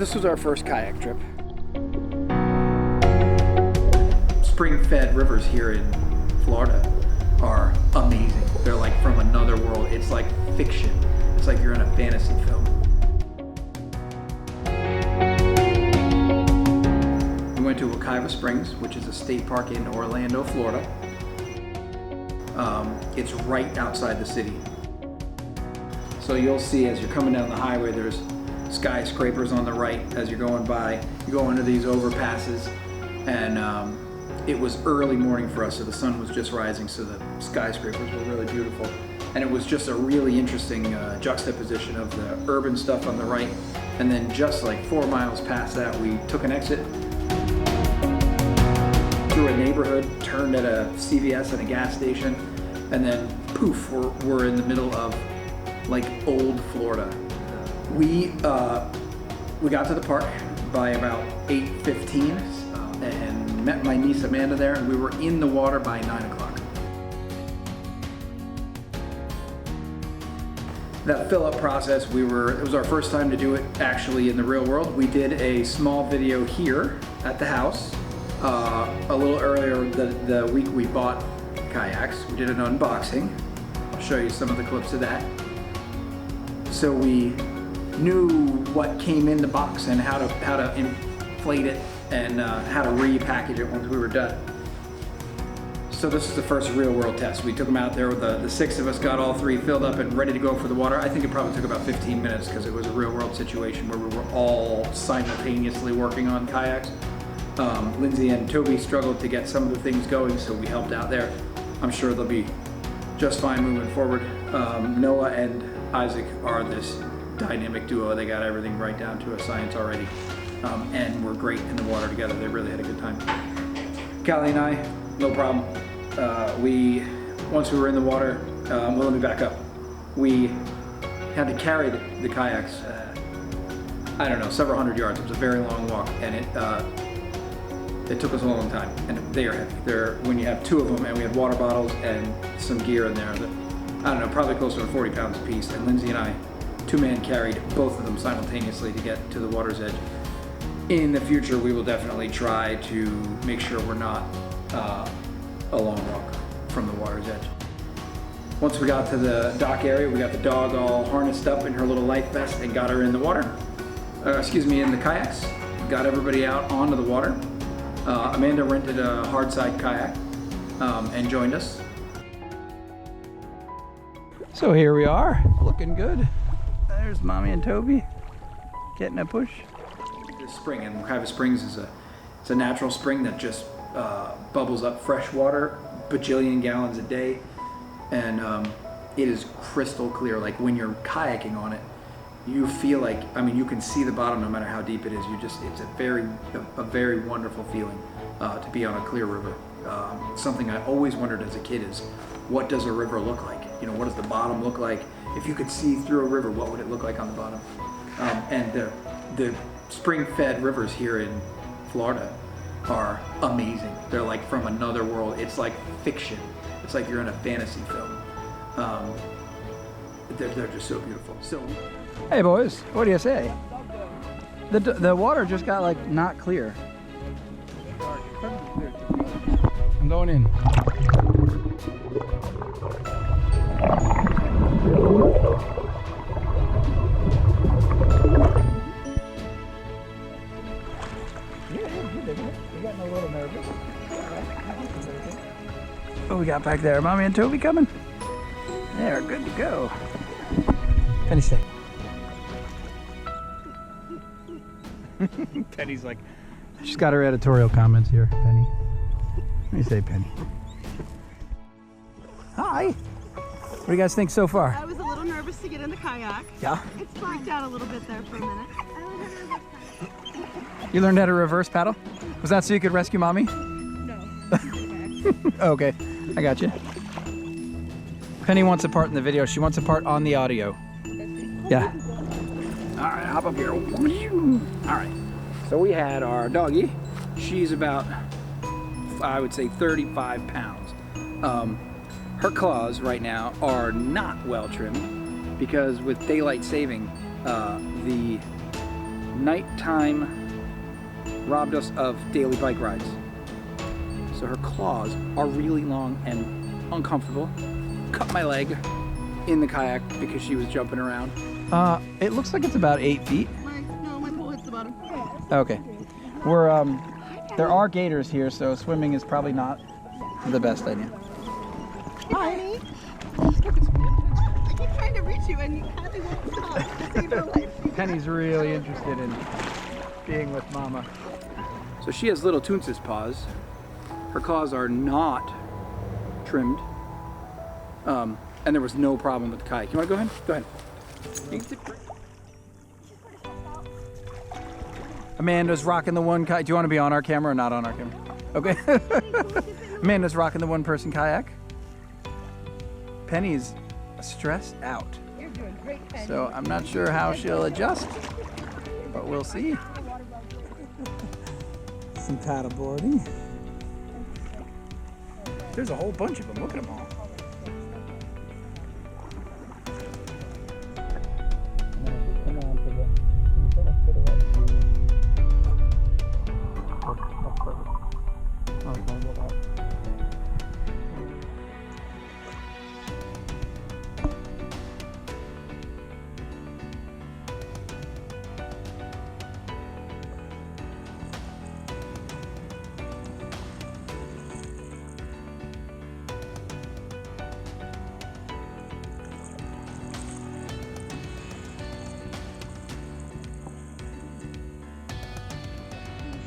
this was our first kayak trip. Spring-fed rivers here in Florida are amazing. They're like from another world. It's like fiction. It's like you're in a fantasy film. We went to Wekiwa Springs, which is a state park in Orlando, Florida. It's right outside the city. So you'll see as you're coming down the highway, there's skyscrapers on the right as you're going by. You go under these overpasses, and it was early morning for us, so the sun was just rising, so the skyscrapers were really beautiful. And it was just a really interesting juxtaposition of the urban stuff on the right, and then just like 4 miles past that, we took an exit through a neighborhood, turned at a CVS and a gas station, and then poof, we're in the middle of like old Florida. We got to the park by about 8:15 and met my niece Amanda there, and we were in the water by 9 o'clock. That fill-up process, it was our first time to do it actually in the real world. We did a small video here at the house a little earlier the week we bought kayaks. We did an unboxing. I'll show you some of the clips of that. So we knew what came in the box and how to inflate it and how to repackage it once we were done. So this is the first real world test. We took them out there with the 6 of us, got all 3 filled up and ready to go for the water. I think it probably took about 15 minutes because it was a real world situation where we were all simultaneously working on kayaks. Lindsay and Toby struggled to get some of the things going, so we helped out there. I'm sure they'll be just fine moving forward. Noah and Isaac are this dynamic duo. They got everything right down to a science already, and we're great in the water together. They really had a good time. Callie and I, no problem. Once we were in the water, well, let me back up. We had to carry the kayaks, I don't know, several hundred yards. It was a very long walk, and it took us a long time, and they are heavy. When you have 2 of them, and we had water bottles and some gear in there that, I don't know, probably closer to 40 pounds a piece, and Lindsay and I, 2-man carried both of them simultaneously to get to the water's edge. In the future, we will definitely try to make sure we're not a long walk from the water's edge. Once we got to the dock area, we got the dog all harnessed up in her little life vest and got her in the water. In the kayaks. Got everybody out onto the water. Amanda rented a hardside kayak and joined us. So here we are, looking good. There's Mommy and Toby getting a push. This spring, and Wekiwa Springs is a natural spring that just bubbles up fresh water, bajillion gallons a day, and it is crystal clear. Like when you're kayaking on it, you feel like, I mean, you can see the bottom no matter how deep it is. It's a very wonderful feeling to be on a clear river. Something I always wondered as a kid is, what does a river look like? You know, what does the bottom look like? If you could see through a river, what would it look like on the bottom? And the spring-fed rivers here in Florida are amazing. They're like from another world. It's like fiction. It's like you're in a fantasy film. They're just so beautiful. So, hey boys, what do you say? The water just got like not clear. I'm going in. What we got back there? Mommy and Toby coming? They're good to go. Penny, stay. Penny's like, she's got her editorial comments here, Penny. What do you say, Penny? Hi. What do you guys think so far? I was a little nervous to get in the kayak. Yeah? It's freaked out a little bit there for a minute. You learned how to reverse paddle? Was that so you could rescue Mommy? No. Okay, I got you. Penny wants a part in the video. She wants a part on the audio. Yeah. All right, hop up here. All right. So we had our doggy. She's about, I would say, 35 pounds. Her claws right now are not well trimmed because with daylight saving, the nighttime robbed us of daily bike rides. So her claws are really long and uncomfortable. Cut my leg in the kayak because she was jumping around. It looks like it's about 8 feet. My pole hits the bottom. Okay. There are gators here, so swimming is probably not the best idea. Hi. I keep trying to reach you and you hardly won't stop to save her life. Penny's really interested in being with Mama. So she has little Toonsis paws. Her claws are not trimmed. And there was no problem with the kayak. You want to go ahead? Go ahead. Amanda's rocking the one kayak. Do you want to be on our camera or not on our camera? Okay. Amanda's rocking the one-person kayak. Penny's stressed out. You're doing great, Penny. So I'm not sure how she'll adjust, but we'll see. Some paddle boarding. There's a whole bunch of them. Look at them all.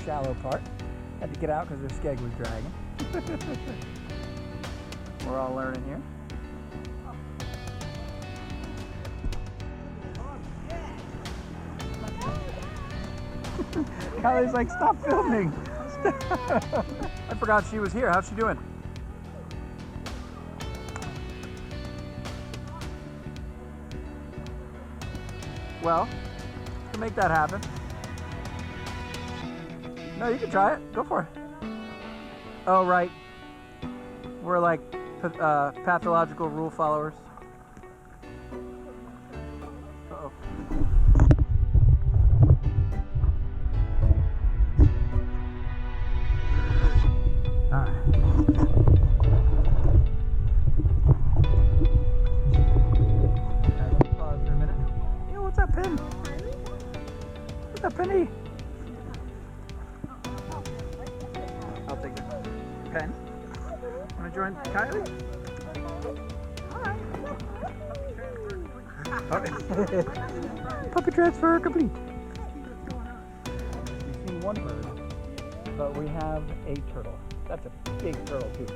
Shallow part. Had to get out because their skeg was dragging. We're all learning here. Kylie's like, stop filming. I forgot she was here. How's she doing? Well, to make that happen. No, you can try it. Go for it. Oh, right. We're like pathological rule followers. Uh-oh. All right. Let's pause for a minute. Yo, what's up, Penny? What's up, Penny? I'll take it. Pen? Want to join Kylie? Hi. Puppy transfer complete. We've seen one bird, but we have a turtle. That's a big turtle too.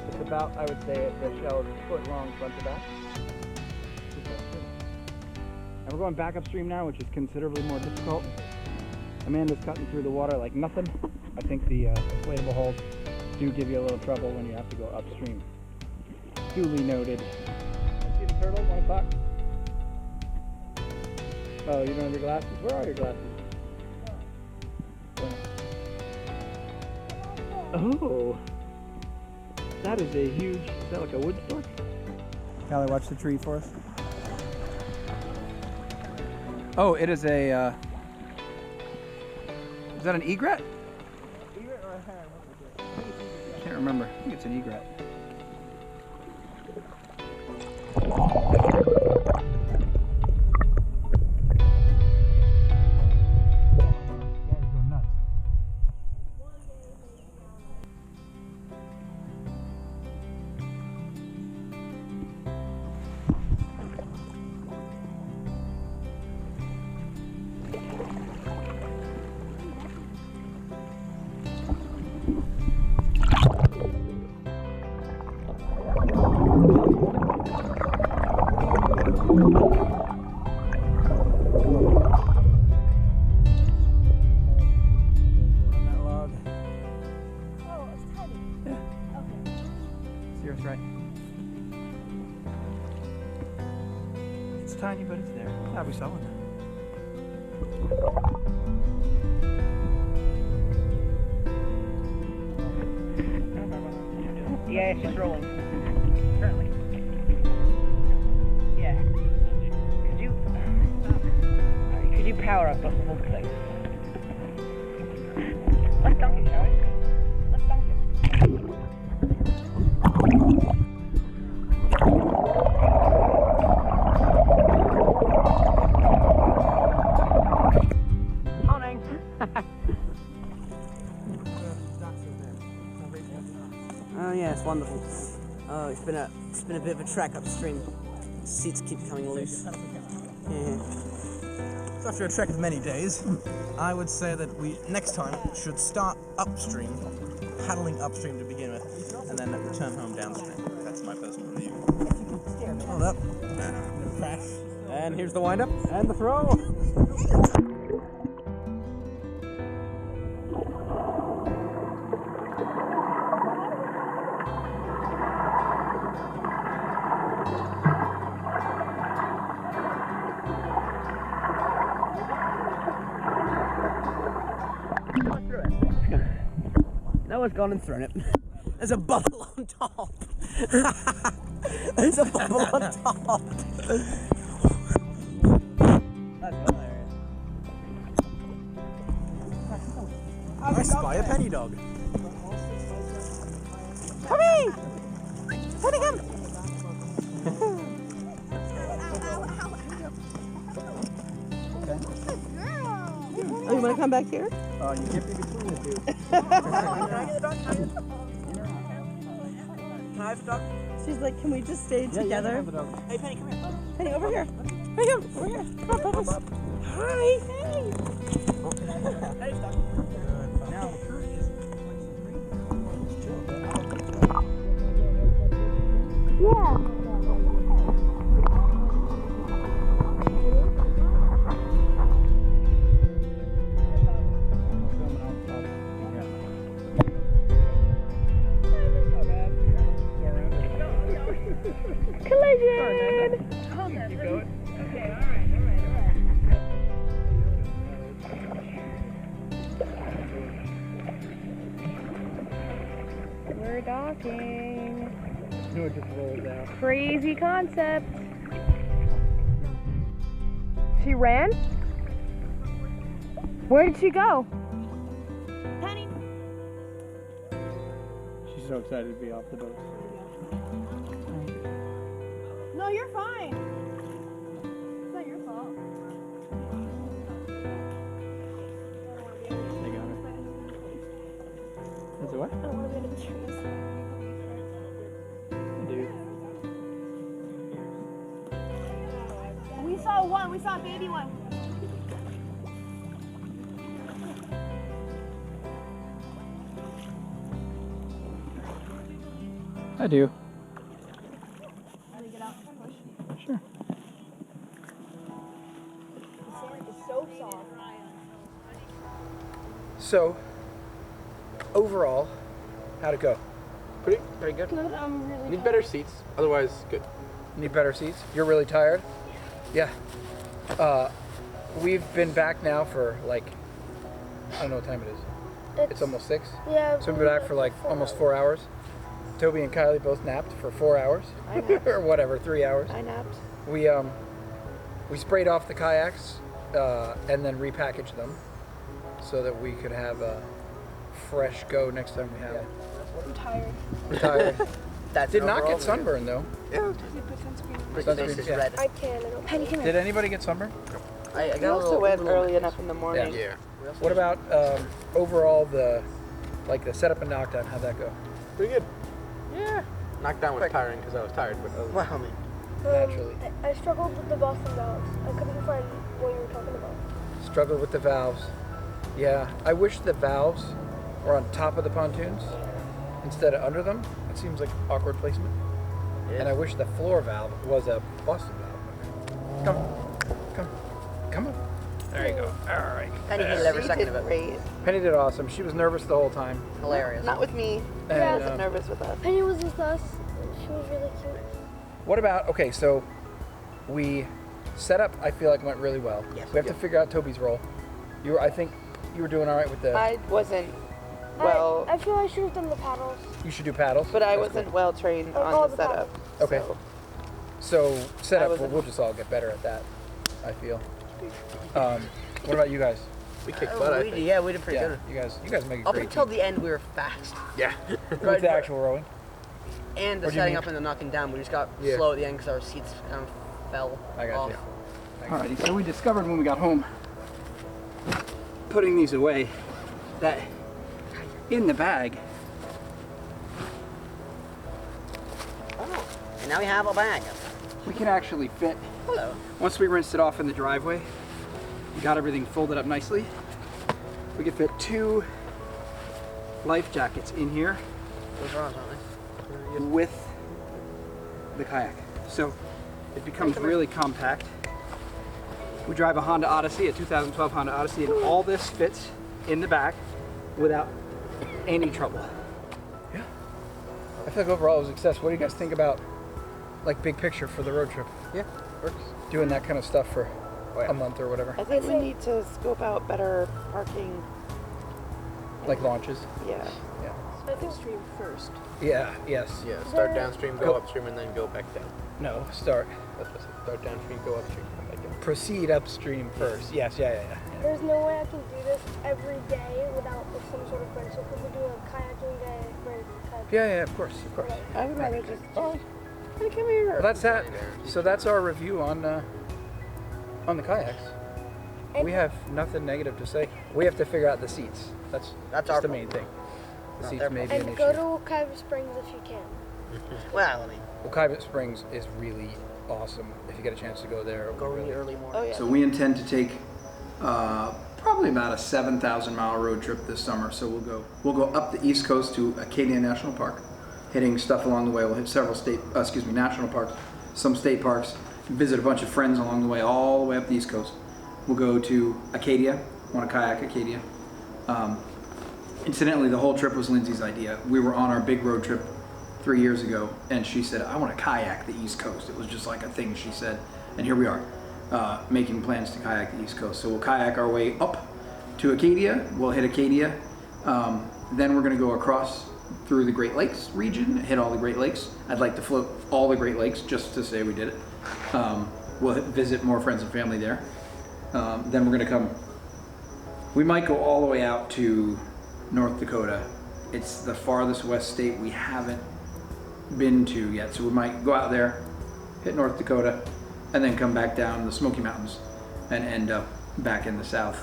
It's about, I would say, the shell is a foot long front to back. And we're going back upstream now, which is considerably more difficult. Amanda's cutting through the water like nothing. I think the inflatable holes do give you a little trouble when you have to go upstream. Duly noted. See the turtle? 1 o'clock? Oh, you don't have your glasses? Where are your glasses? Oh, that is a huge, is that like a wood stork? Callie, watch the tree for us. Oh, it is a, is that an egret? Egret or a heron? I can't remember. I think it's an egret. Right. It's tiny, but it's there. Glad we saw one. Yeah, it's just rolling. Currently. Yeah. Could you power across the whole place. Let's dunk it, shall we? Let's dunk it. Morning. Oh yeah, it's wonderful. Oh, it's been a bit of a trek upstream. Seats keep coming loose. Yeah. So after a trek of many days, I would say that we next time should start upstream, paddling upstream to begin with, and then return home downstream. That's my personal view. Hold up. No crash. And here's the wind up and the throw. Noah's gone and thrown it. There's a bubble on top. There's a bubble on top. That's hilarious. I spy a penny dog. Come here! Penny, come! Oh, you want to come back here? You can't be between the two. Can I get the dog? Can I have the dog? She's like, can we just stay together? Hey, Penny, come here. Penny, over here. Right here, over here. Come on, Bubbles. Hi. Hey. Hey, stop. Now the current is Collision. Keep going. Okay, all right. We're docking. No, it just rolls out. Crazy concept. She ran? Where did she go? Penny. She's so excited to be off the boat. No, you're fine. It's not your fault. They got her. Is it what? I don't want to be under the trees. Dude. We saw one. We saw a baby one. I do. Sure. So, overall, how'd it go? Pretty good. Need better seats, otherwise good. Need better seats? You're really tired? Yeah. We've been back now for like, I don't know what time it is. It's almost 6. Yeah. So we've been back for like almost 4 hours. Toby and Kylie both napped for 4 hours. I napped. Or whatever, 3 hours. I napped. We sprayed off the kayaks and then repackaged them so that we could have a fresh go next time we have it. I'm tired. Tired. That's Did not get sunburned though. Yeah. Sunscreen, yeah. Red. I can. Penny, come Did anybody get sunburned? I We got also went early enough in the morning. Yeah. What about overall the setup and knockdown? How'd that go? Pretty good. Yeah. Knockdown was tiring because I was tired, but other than Wow, man. Naturally. I struggled with the Boston valves. I couldn't find what you were talking about. Struggled with the valves. Yeah. I wish the valves were on top of the pontoons instead of under them. It seems like awkward placement. And I wish the floor valve was a Boston valve. Come on. There you go. All right. Penny hated every She second did of it. great. Penny did awesome. She was nervous the whole time. Hilarious. Not with me. She And, wasn't nervous with us. Penny was with us. She was really cute. What about, okay, so we set up, I feel like went really well. Yes. We have to figure out Toby's role. I think you were doing all right with the, I wasn't well, I feel I should have done the paddles. you should do paddles. but I That's wasn't cool. well trained Oh, on the the setup. Okay. So So I setup, wasn't- we'll just all get better at that, I feel. What about you guys? We kicked butt, I think. Yeah, we did pretty Yeah, good. you guys make a Up great until team. the end, we were fast. Yeah. With the actual rowing. And the What do you setting mean? up and the knocking down, we just got Yeah. slow at the end because our seats kind of fell I got off. you. Alrighty, so we discovered when we got home, putting these away, that in the bag, And now we have a bag. we can actually fit, Hello. once we rinsed it off in the driveway, we got everything folded up nicely, we could fit 2 life jackets in here Those are ours, aren't they? with the kayak. So it becomes really compact. We drive a Honda Odyssey, a 2012 Honda Odyssey, and all this fits in the back without any trouble. Yeah. I feel like overall it was a success. What do you guys think about, like, big picture for the road trip? Yeah, works. Doing that kind of stuff for a month or whatever. I think we need to scope out better parking. Like launches. Yeah. Yeah. I think Stream first. Yeah, yes. Yeah, start downstream, go Go. upstream, and then go back down. No, start. That's what I said. Start downstream, go upstream, come back down. Proceed upstream first. Yes, yeah. there's no way I can do this every day without some sort of friendship. Because we do a kayaking day, break, kayaking. Yeah, of course. I would rather just. Oh. Hey, come here. Well, that's that. So that's our review on the kayaks. We have nothing negative to say. We have to figure out the seats. That's our the main thing. The Not seats their may be an And issue. go to Wekiwa Springs if you can. Well, I mean, Wekiwa Springs is really awesome. If you get a chance to go there, go really early morning. Oh, yeah. So we intend to take probably about a 7,000-mile road trip this summer. So we'll go up the East Coast to Acadia National Park, hitting stuff along the way. We'll hit several national parks, some state parks, visit a bunch of friends along the way, all the way up the East Coast. We'll go to Acadia, want to kayak Acadia. Incidentally, the whole trip was Lindsay's idea. We were on our big road trip 3 years ago, and she said, I want to kayak the East Coast. It was just like a thing she said, and here we are, making plans to kayak the East Coast. So we'll kayak our way up to Acadia. We'll hit Acadia. Then we're going to go across through the Great Lakes region, hit all the Great Lakes. I'd like to float all the Great Lakes just to say we did it. We'll visit more friends and family there. Then we're going to we might go all the way out to North Dakota. It's the farthest west state we haven't been to yet, so we might go out there, hit North Dakota, and then come back down the Smoky Mountains and end up back in the south.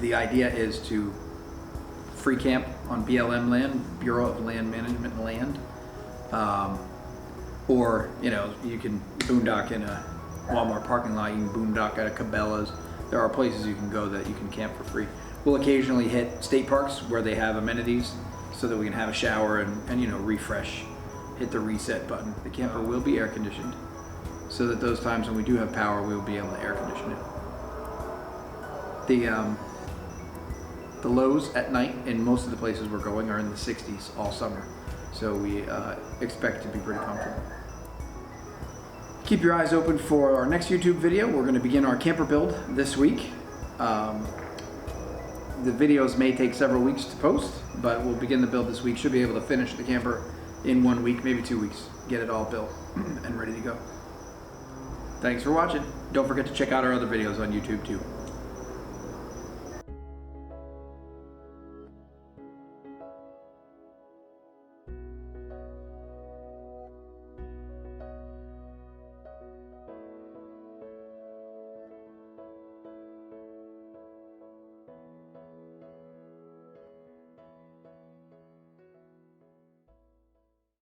The idea is to free camp on BLM land, Bureau of Land Management land, or you can boondock in a Walmart parking lot, you can boondock at a Cabela's. There are places you can go that you can camp for free. We'll occasionally hit state parks where they have amenities so that we can have a shower and refresh, hit the reset button. The camper will be air conditioned so that those times when we do have power, we'll be able to air condition it. The lows at night in most of the places we're going are in the 60s all summer. So we expect to be pretty comfortable. Keep your eyes open for our next YouTube video. We're going to begin our camper build this week. The videos may take several weeks to post, but we'll begin the build this week. Should be able to finish the camper in 1 week, maybe 2 weeks. Get it all built and ready to go. Thanks for watching. Don't forget to check out our other videos on YouTube too.